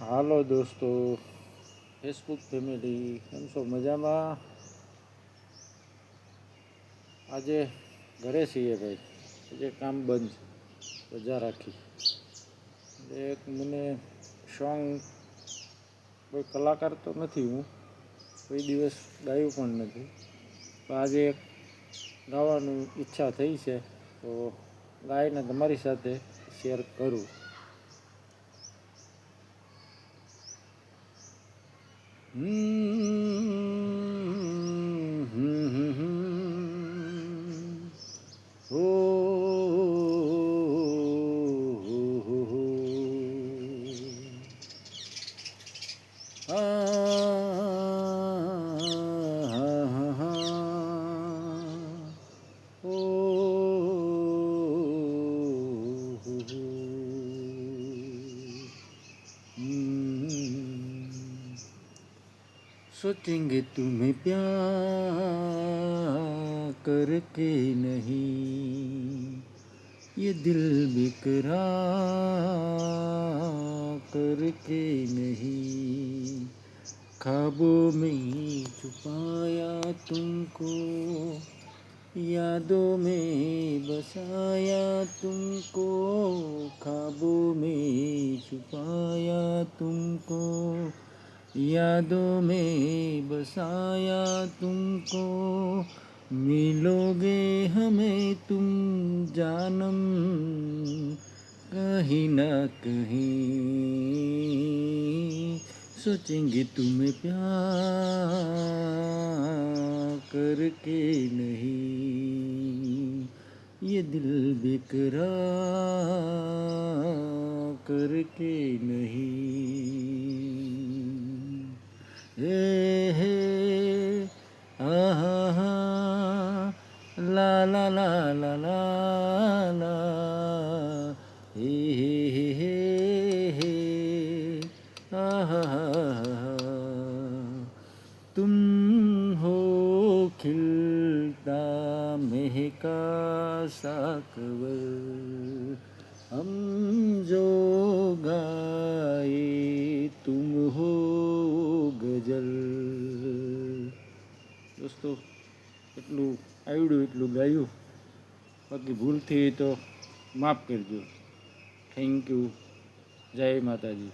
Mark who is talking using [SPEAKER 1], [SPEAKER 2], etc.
[SPEAKER 1] હાલો દોસ્તો, Facebook family, કેમ છો? મજામાં? આજે ઘરે છીએ ભાઈ, આજે કામ બંધ, રજા રાખી. એક મને સોંગ, કોઈ કલાકાર તો નથી, હું કોઈ દિવસ ગાયું પણ નથી, તો આજે એક ગાવાની ઈચ્છા થઈ છે, તો ગાઈને તમારી સાથે શેર કરું. सोचेंगे तुम्हें प्यार करके नहीं, ये दिल बेकरार करके नहीं, ख्वाबों में छुपाया तुमको, यादों में बसाया तुमको, ख्वाबों में छुपाया तुमको, यादों में बसाया तुमको, मिलोगे हमें तुम जानम कहीं ना कहीं, सोचेंगे तुम्हें प्यार करके नहीं, ये दिल बेकरार करके नहीं। हे आहा ला ला ला ला ला ला हे आहा तुम हो खिलता महका सा कवर, हम जो गाए तुम हो ગઝલ. દોસ્તો, એટલું આવડ્યું એટલું ગાયું, બાકી ભૂલથી તો માફ કરજો. Thank you. જય માતાજી.